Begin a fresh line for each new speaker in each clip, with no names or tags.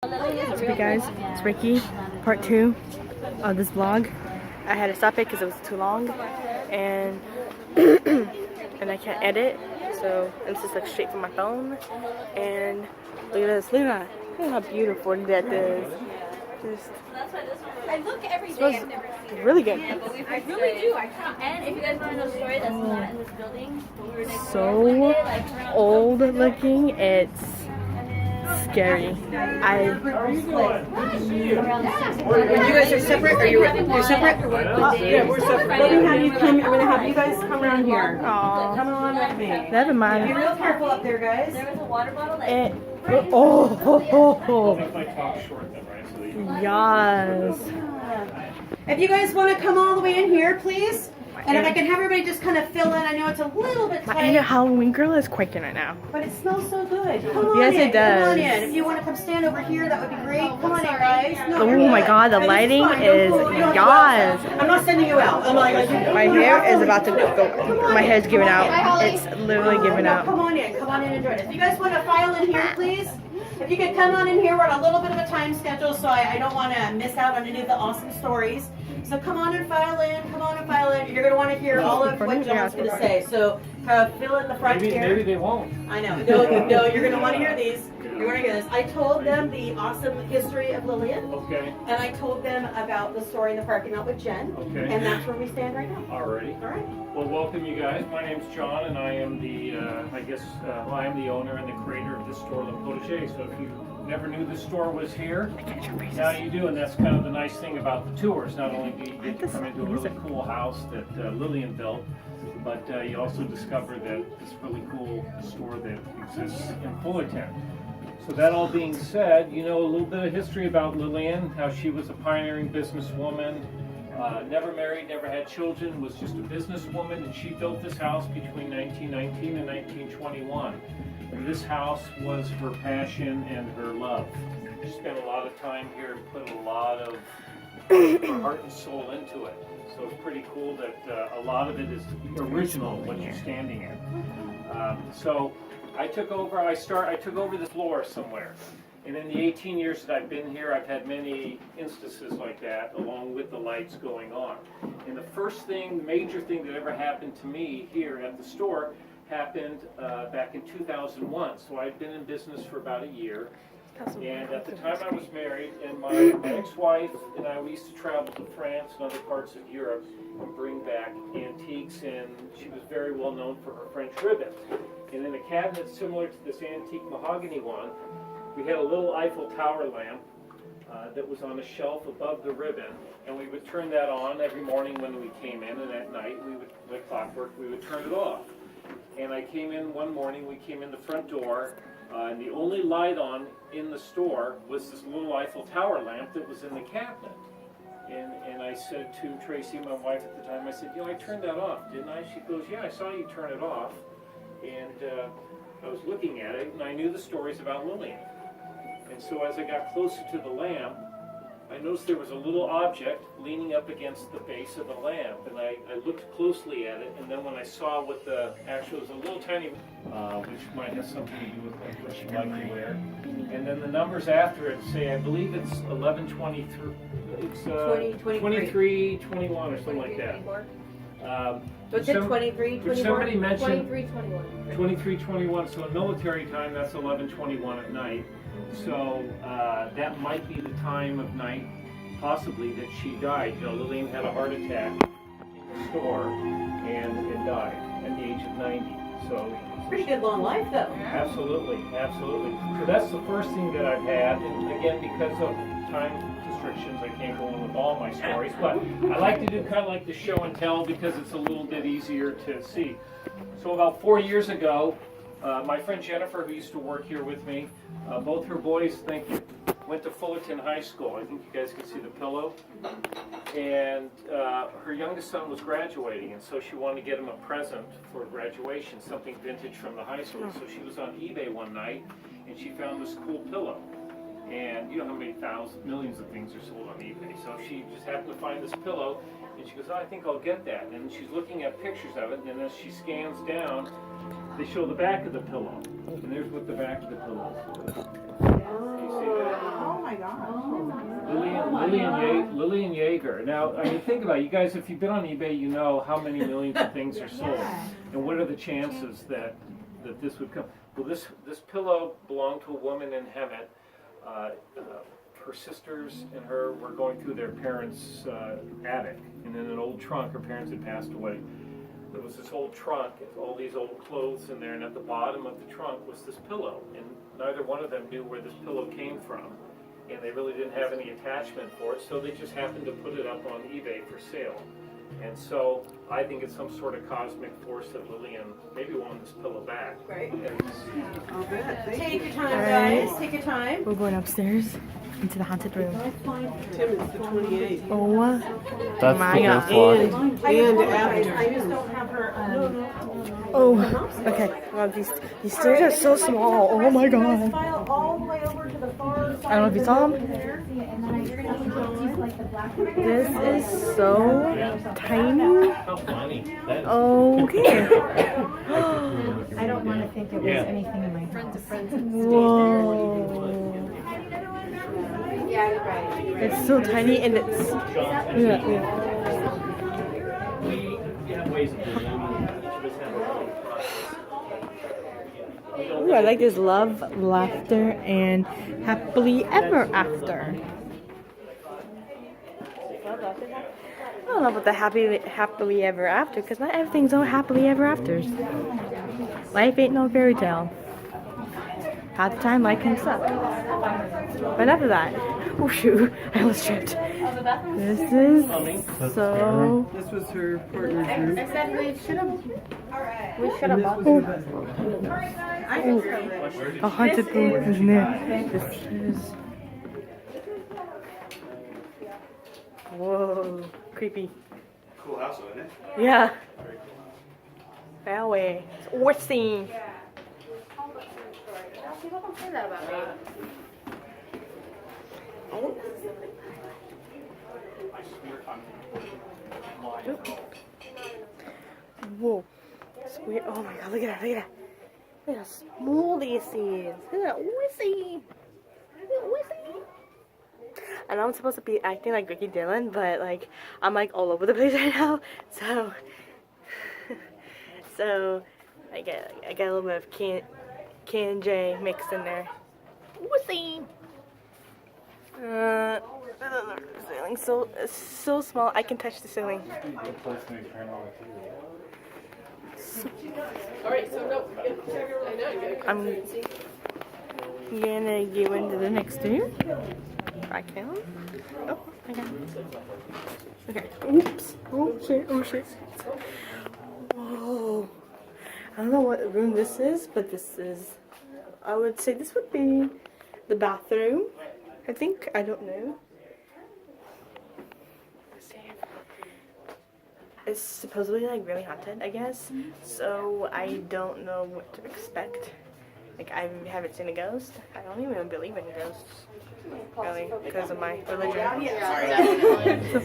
What's up, you guys? It's Ricky, part 2 of this vlog. I had to stop it because it was too long, and and I can't edit, so it's just like straight from my phone. And look at this, look at how beautiful that is. Just,
I look every
smells
day. I've never seen it.
really good.
I really do. And if you guys want to know a story that's not in this building, when we were next door
So
one day, like around
old looking, it's scary.
You guys are separate? Are you're separate? Yeah, we're separate. We're gonna have you come. We're gonna have you guys come around here.
Aw,
Come on with me.
never
Be
mind.
real careful up there, guys.
there was a water bottle that
Yes.
If you guys want to come all the way in here, please. And if I can have everybody just kind of fill in. I know it's a little bit
My inner
tight,
Halloween girl is quaking right now.
but it smells so good. Come on
Yes,
in.
it does.
Come on in. If you want to come stand over here, that would be great. Come on in, guys. No,
Oh
you're
my
good.
God, the
This
lighting
fine.
is
Don't go- you don't have to go outside.
yes.
I'm not sending you out. I'm like,
My hair is about to go. My hair's giving out. It's literally giving
No,
out.
come on in. Come on in and join us. If you guys want to file in here, please. If you could come on in here, we're on a little bit of a time schedule, so I don't want to miss out on any of the awesome stories. So come on and file in. Come on and file in. You're going to want to hear all of what John's going to say. So fill in the front here.
Maybe they won't.
I know. No, you're going to want to hear these. You're going to hear this. I told them the awesome history of Lillian,
Okay.
and I told them about the story in the parking lot with Jen,
Okay.
and that's where we stand right now.
Alrighty.
All right.
Well, welcome you guys. My name's John, and I am the, I am the owner and the creator of this store, Le Potager. So if you never knew this store was here, now you do, and that's kind of the nice thing about the tours. Not only do you get to come into a really cool house that Lillian built, but you also discover that this really cool store that exists in Fullerton. So that all being said, you know a little bit of history about Lillian, how she was a pioneering businesswoman, never married, never had children, was just a businesswoman, and she built this house between 1919 and 1921. And this house was her passion and her love. She spent a lot of time here and put a lot of her heart and soul into it. So it's pretty cool that a lot of it is original, what you're standing in. So I took over. I took over the floor somewhere, and in the 18 years that I've been here, I've had many instances like that, along with the lights going on. And the first thing, major thing that ever happened to me here at the store happened back in 2001. So I'd been in business for about a year, and at the time I was married, and my ex-wife and I, we used to travel to France and other parts of Europe and bring back antiques, and she was very well known for her French ribbon. And in a cabinet similar to this antique mahogany one, we had a little Eiffel Tower lamp that was on a shelf above the ribbon, and we would turn that on every morning when we came in, and at night, we would, like clockwork, we would turn it off. And I came in one morning, we came in the front door, and the only light on in the store was this little Eiffel Tower lamp that was in the cabinet. And I said to Tracy, my wife at the time, I said, you know, I turned that off, didn't I? She goes, yeah, I saw you turn it off. And I was looking at it, and I knew the stories about Lillian. And so as I got closer to the lamp, I noticed there was a little object leaning up against the base of the lamp, and I looked closely at it, and then when I saw what the actual, it was a little tiny, which might have something to do with what she liked to wear. And then the numbers after it say, I believe it's 1123, it's 23, 21 or something like that.
What's it, 23, 21?
Somebody mentioned
23, 21.
2321, so in military time, that's 11:21 at night. So that might be the time of night, possibly, that she died. You know, Lillian had a heart attack in the store and died at the age of 90. So
Pretty good long life, though.
absolutely, absolutely. So that's the first thing that I've had, and again, because of time restrictions, I can't go in with all my stories, but I like to do kind of like the show and tell because it's a little bit easier to see. So about 4 years ago, my friend Jennifer, who used to work here with me, both her boys, went to Fullerton High School. I think you guys can see the pillow. And her youngest son was graduating, and so she wanted to get him a present for graduation, something vintage from the high school. So she was on eBay one night, and she found this cool pillow. And you know how many millions of things are sold on eBay. So she just happened to find this pillow, and she goes, oh, I think I'll get that. And she's looking at pictures of it, and as she scans down, they show the back of the pillow. And there's what the back of the pillow is. You see that? Lillian Yeager. Now, I mean, think about it. You guys, if you've been on eBay, you know how many millions of things are sold. And what are the chances that this would come? Well, this pillow belonged to a woman in Hemet. Her sisters and her were going through their parents' attic, and in an old trunk, her parents had passed away. There was this old trunk, all these old clothes in there, and at the bottom of the trunk was this pillow, and neither one of them knew where this pillow came from, and they really didn't have any attachment for it, so they just happened to put it up on eBay for sale. And so I think it's some sort of cosmic force that Lillian maybe wanted this pillow back.
Right.
And
Take your time, guys. Take your time.
We're going upstairs into the haunted room.
Tim, it's the 28th.
Oh
That's
my
the
God.
fifth floor.
And after.
I just don't have her.
Oh, okay. Wow, these stairs are so small. Oh my God.
File all the way over to the far side.
I don't know if you saw them. This is so tiny.
How funny. That is.
Okay.
I don't want to think it was anything in my house.
Whoa.
Yeah, you're right.
It's so tiny and it's. Yeah.
We have ways of doing it. Each of us have our own process.
Ooh, I like this love, laughter, and happily ever after. I don't know about the happily ever after, because not everything's all happily ever afters. Life ain't no fairy tale. Half the time, life can suck. But after that, oh shoot, I almost tripped. This is so.
This was her partner's room.
I said we should have.
And this was her husband.
A haunted room, isn't it? This is. Whoa, creepy.
Cool house, isn't it?
Yeah. That way. It's horsey.
People don't say that about me.
Whoa. It's weird. Oh my God, look at that, look at that. Look at how small this is. Look at that horsey. Look at that horsey. I know I'm supposed to be acting like Ricky Dillon, but like I'm like all over the place right now. So I get a little bit of K and J mixed in there. Whoossie. The ceiling so small I can touch the ceiling.
Alright, so no. I know.
I'm gonna go into the next room. If I can. Oh, I can. Okay. Oops. Oh shit. Oh shit. Whoa. I don't know what room this is, but this is. I would say this would be the bathroom. I think. I don't know. Let's see. It's supposedly like really haunted, I guess. So I don't know what to expect. Like I haven't seen a ghost. I don't even believe in ghosts. Really, because of my religion.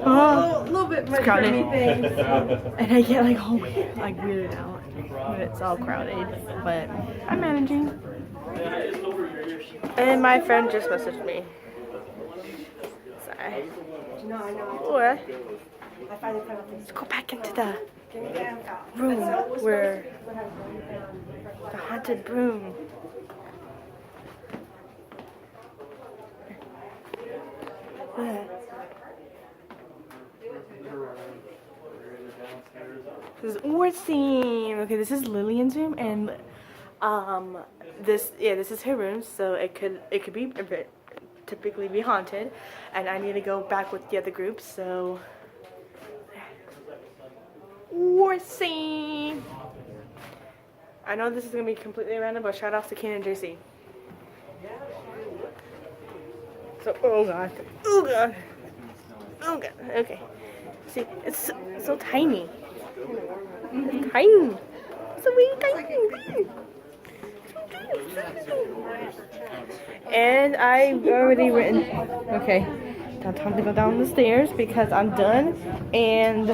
A little bit much for
crowded.
anything.
And I get like all like weirded out when it's all crowded. But I'm managing. And my friend just messaged me. Sorry. What? Let's go back into the room where the haunted room. This is our scene. Okay, this is Lillian's room, and this is her room. So it could be a bit typically be haunted, and I need to go back with the other group. So war scene. I know this is gonna be completely random, but shout out to Ken and JC. So oh god, okay. See, it's so tiny. It's tiny. So really tiny. And I've already written. Okay, now time to go down the stairs because I'm done and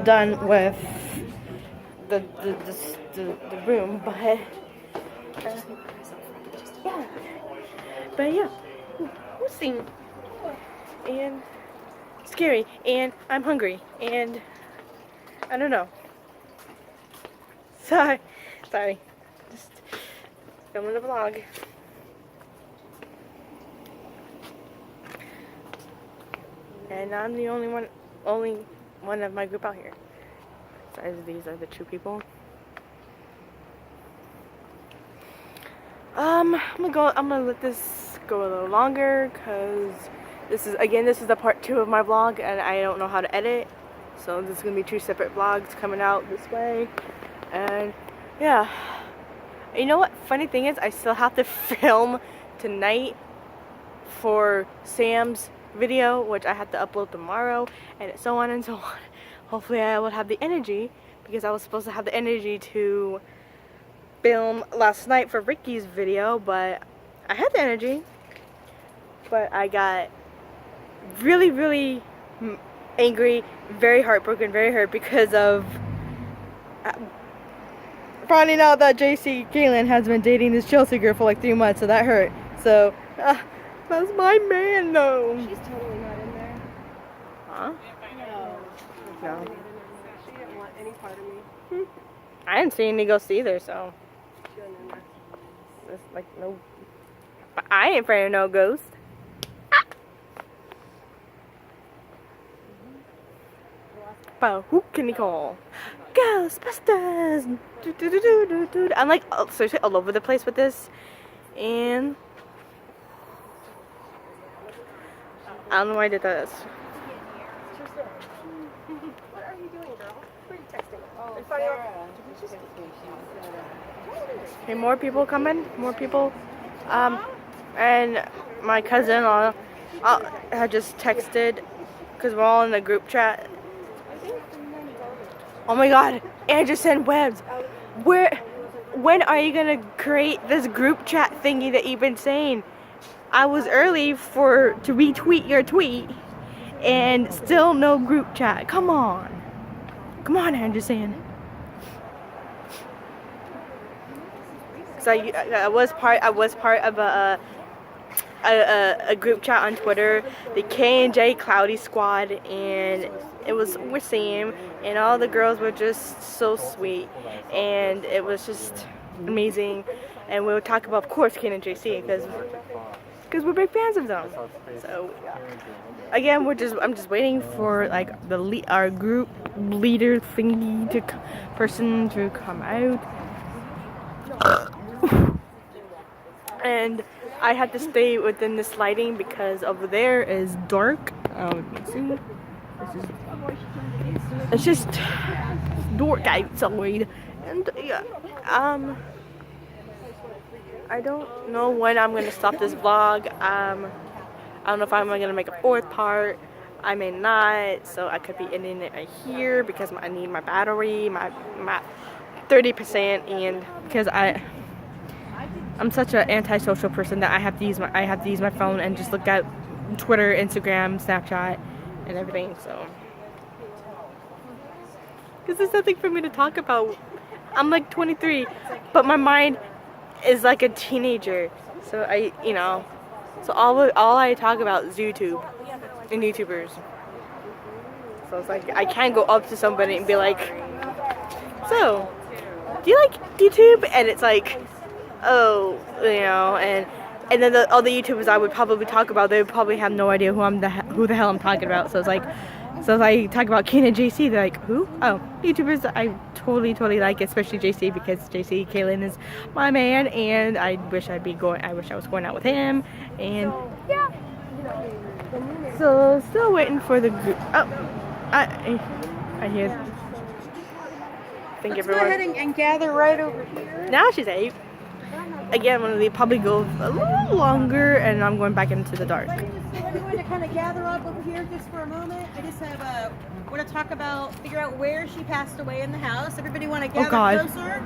done with the room, but yeah. embarrassing and scary, and I'm hungry, and I don't know. Sorry, just filming a vlog. And I'm the only one of my group out here. So these are the two people. I'm gonna let this go a little longer because this is the part 2 of my vlog, and I don't know how to edit. So this is gonna be 2 separate vlogs coming out this way. And yeah, you know what? Funny thing is, I still have to film tonight for Sam's video, which I have to upload tomorrow, and so on and so on. Hopefully I will have the energy, because I was supposed to have the energy to film last night for Ricky's video, but I had the energy, but I got really, really angry, very heartbroken, very hurt because of finding out that JC Kaylin has been dating this Chelsea girl for like 3 months, so that hurt. So that's my man though.
She's totally not in there.
Huh? No.
She didn't want any part of me.
I didn't see any ghosts either, so
She wasn't in there.
it's like no. But I ain't afraid of no ghost. But who can you call? Ghostbusters! I'm like seriously all over the place with this, and I don't know why I did that.
What are you doing, girl? Who are you texting?
Oh,
Okay, more people coming, more people. And my cousin had just texted because we're all in a group chat. Oh my God! Anderson Webbs, when are you gonna create this group chat thingy that you've been saying? I was early to retweet your tweet, and still no group chat. Come on, Anderson. So I was part of a group chat on Twitter, the K&J Cloudy Squad, and it was with Sam, and all the girls were just so sweet, and it was just amazing. And we would talk about, of course, Ken and JC, because we're big fans of them. So again, I'm just waiting for like our group leader thingy person to come out. And I had to stay within this lighting because over there is dark. You can see. It's just dark outside. And yeah, I don't know when I'm gonna stop this vlog. I don't know if I'm gonna make a 4th part. I may not, so I could be ending it right here because I need my battery, my 30%, and because I'm such an antisocial person that I have to use my phone and just look at Twitter, Instagram, Snapchat, and everything. So, because there's nothing for me to talk about. I'm like 23, but my mind is like a teenager. So so all I talk about is YouTube and YouTubers. So it's like I can't go up to somebody and be like, "So, do you like YouTube?" And it's like, oh, and then all the YouTubers I would probably talk about, they would probably have no idea who the hell I'm talking about. So it's like, so if I talk about Ken and JC, they're like, who? Oh, YouTubers I totally like, especially JC, because JC Kaylin is my man, and I wish I was going out with him, and yeah. So still waiting for the group. Oh, I hear.
Let's go ahead and gather right over here.
Now she's 8. Again, I'm gonna probably go a little longer, and I'm going back into the dark.
We're going to kind of gather up over here just for a moment. I just have want to figure out where she passed away in the house. Everybody want to gather closer?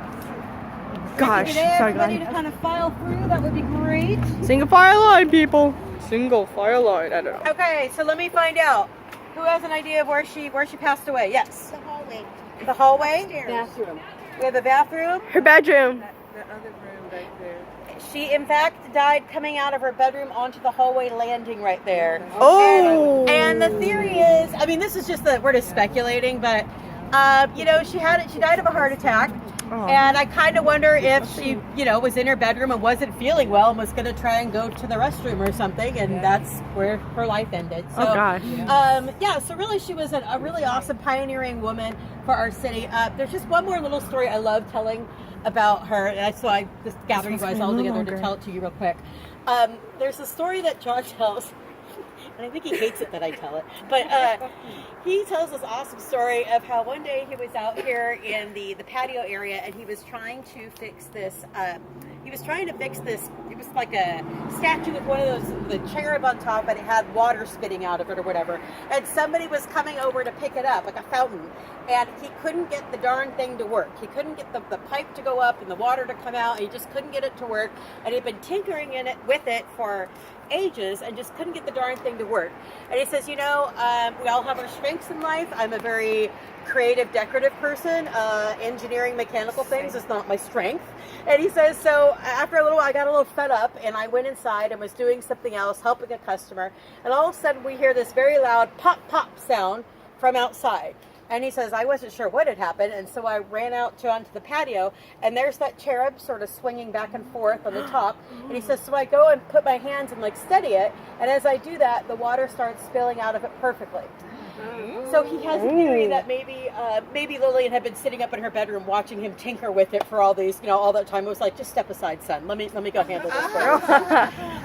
Gosh, sorry,
everybody to kind of file through. That would be great.
Single file line, people. Single file line. I don't know.
Okay, so let me find out. Who has an idea of where she passed away? Yes.
The hallway.
The hallway.
Bathroom.
We have a bathroom.
Her bedroom.
The other room back there.
She, in fact, died coming out of her bedroom onto the hallway landing right there.
Oh.
And the theory is, I mean, this is just we're just speculating, but you know, she died of a heart attack.
Oh.
And I kind of wonder if she, you know, was in her bedroom and wasn't feeling well and was going to try and go to the restroom or something, and that's where her life ended. So,
Oh, gosh.
yeah, so really she was a really awesome pioneering woman for our city. There's just one more little story I love telling about her, and so I just gathered you guys all together to tell it to you real quick. There's a story that John tells, and I think he hates it that I tell it, but he tells this awesome story of how one day he was out here in the patio area, and he was trying to fix this. It was like a statue with one of those, the cherub on top, and it had water spitting out of it or whatever. And somebody was coming over to pick it up, like a fountain, and he couldn't get the darn thing to work. He couldn't get the pipe to go up and the water to come out. And he just couldn't get it to work, and he'd been tinkering with it for ages and just couldn't get the darn thing to work. And he says, you know, we all have our strengths in life. I'm a very creative, decorative person. Engineering, mechanical things is not my strength. And he says, so after a little while, I got a little fed up, and I went inside and was doing something else, helping a customer. And all of a sudden, we hear this very loud pop, pop sound from outside. And he says, I wasn't sure what had happened, and so I ran out onto the patio, and there's that cherub sort of swinging back and forth on the top. And he says, so I go and put my hands and like steady it, and as I do that, the water starts spilling out of it perfectly. So he has a theory that maybe Lillian had been sitting up in her bedroom watching him tinker with it for all these, you know, all that time. It was like, just step aside, son. Let me go handle this for you.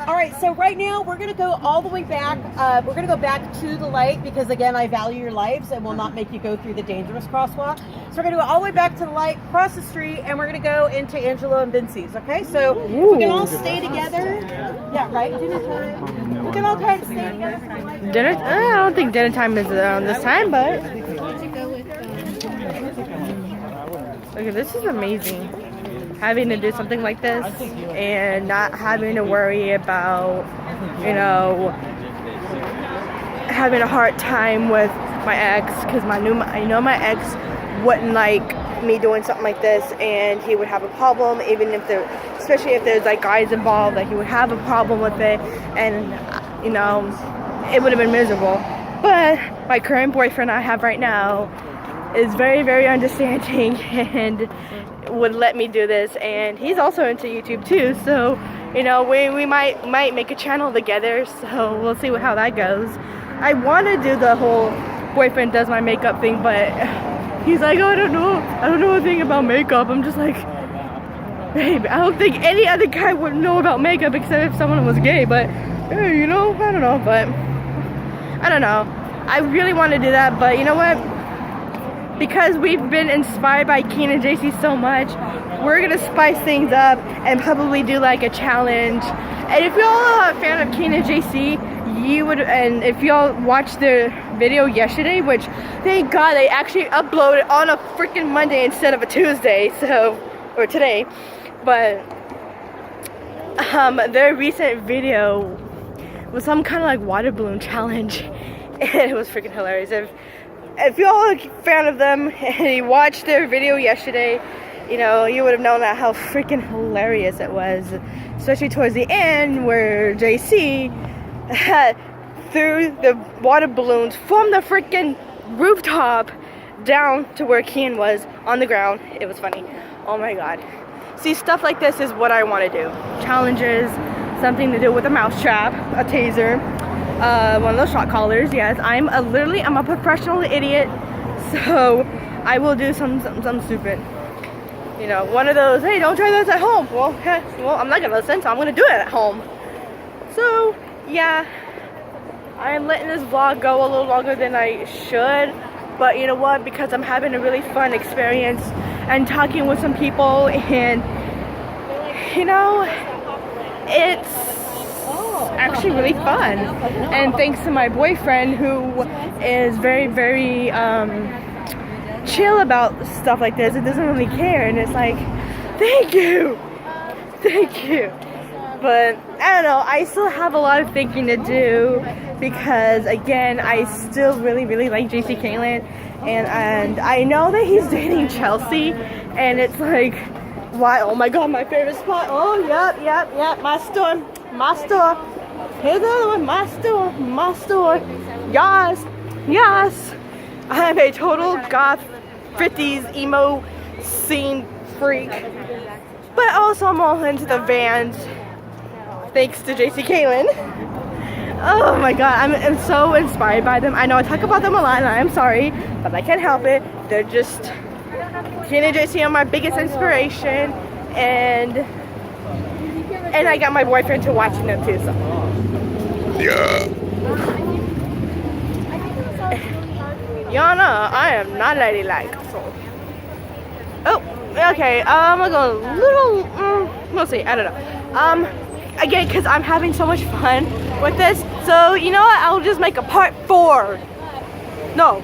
All right, so right now we're gonna go all the way back. We're gonna go back to the light because again, I value your lives and will not make you go through the dangerous crosswalk. So we're gonna go all the way back to the light, cross the street, and we're gonna go into Angelo and Vincey's. Okay, so we can all stay together. Yeah, right. Dinner time. We can all kind of stay together for the light.
Dinner? I don't think dinner time is this time, but okay, this is amazing. Having to do something like this and not having to worry about, you know, having a hard time with my ex, because I know my ex wouldn't like me doing something like this, and he would have a problem, even if especially if there's like guys involved, like he would have a problem with it, and you know, it would have been miserable. But my current boyfriend I have right now is very, very understanding and would let me do this, and he's also into YouTube too, so you know, we might make a channel together, so we'll see how that goes. I want to do the whole boyfriend does my makeup thing, but he's like, oh, I don't know a thing about makeup. I'm just like, babe, I don't think any other guy would know about makeup except if someone was gay, but hey, you know, I don't know, but I don't know. I really want to do that, but you know what? Because we've been inspired by Keen and JC so much, we're gonna spice things up and probably do like a challenge. And if y'all are a fan of Keen and JC, you would, and if y'all watched the video yesterday, which thank God they actually uploaded on a freaking Monday instead of a Tuesday, so, or today, but their recent video was some kind of like water balloon challenge, and it was freaking hilarious. If y'all are a fan of them and you watched their video yesterday, you know, you would have known that how freaking hilarious it was, especially towards the end where JC threw the water balloons from the freaking rooftop down to where Kian was on the ground. It was funny. Oh my God. See, stuff like this is what I want to do. Challenges, something to do with a mousetrap, a taser, one of those shot collars. Yes, I'm a professional idiot, so I will do some stupid. You know, one of those, hey, don't try this at home. Well, I'm not gonna listen, so I'm gonna do it at home. So, yeah, I'm letting this vlog go a little longer than I should, but you know what, because I'm having a really fun experience and talking with some people, and you know, it's actually really fun. And thanks to my boyfriend, who is very, very chill about stuff like this, it doesn't really care, and it's like, thank you. But I don't know, I still have a lot of thinking to do, because again, I still really, really like JC Caitlin, and I know that he's dating Chelsea, and it's like, Why? Oh my god, my favorite spot. Oh, yep, my store. Here's the other one, my store. Yes. I am a total goth 50s emo scene freak. But also I'm all into the Vans, thanks to JC Caitlin. Oh my god, I'm so inspired by them. I know I talk about them a lot and I am sorry, but I can't help it. They're just, Tina and JC are my biggest inspiration, and I got my boyfriend to watching them too, so. Yeah. Yana, I am not ladylike, so. Oh, okay, I'm gonna go a little, we'll see, I don't know. Again, because I'm having so much fun with this, so you know what, I'll just make a part 4. No,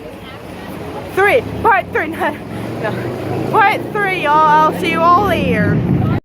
3, part 3, no, part 3, y'all, I'll see you all later.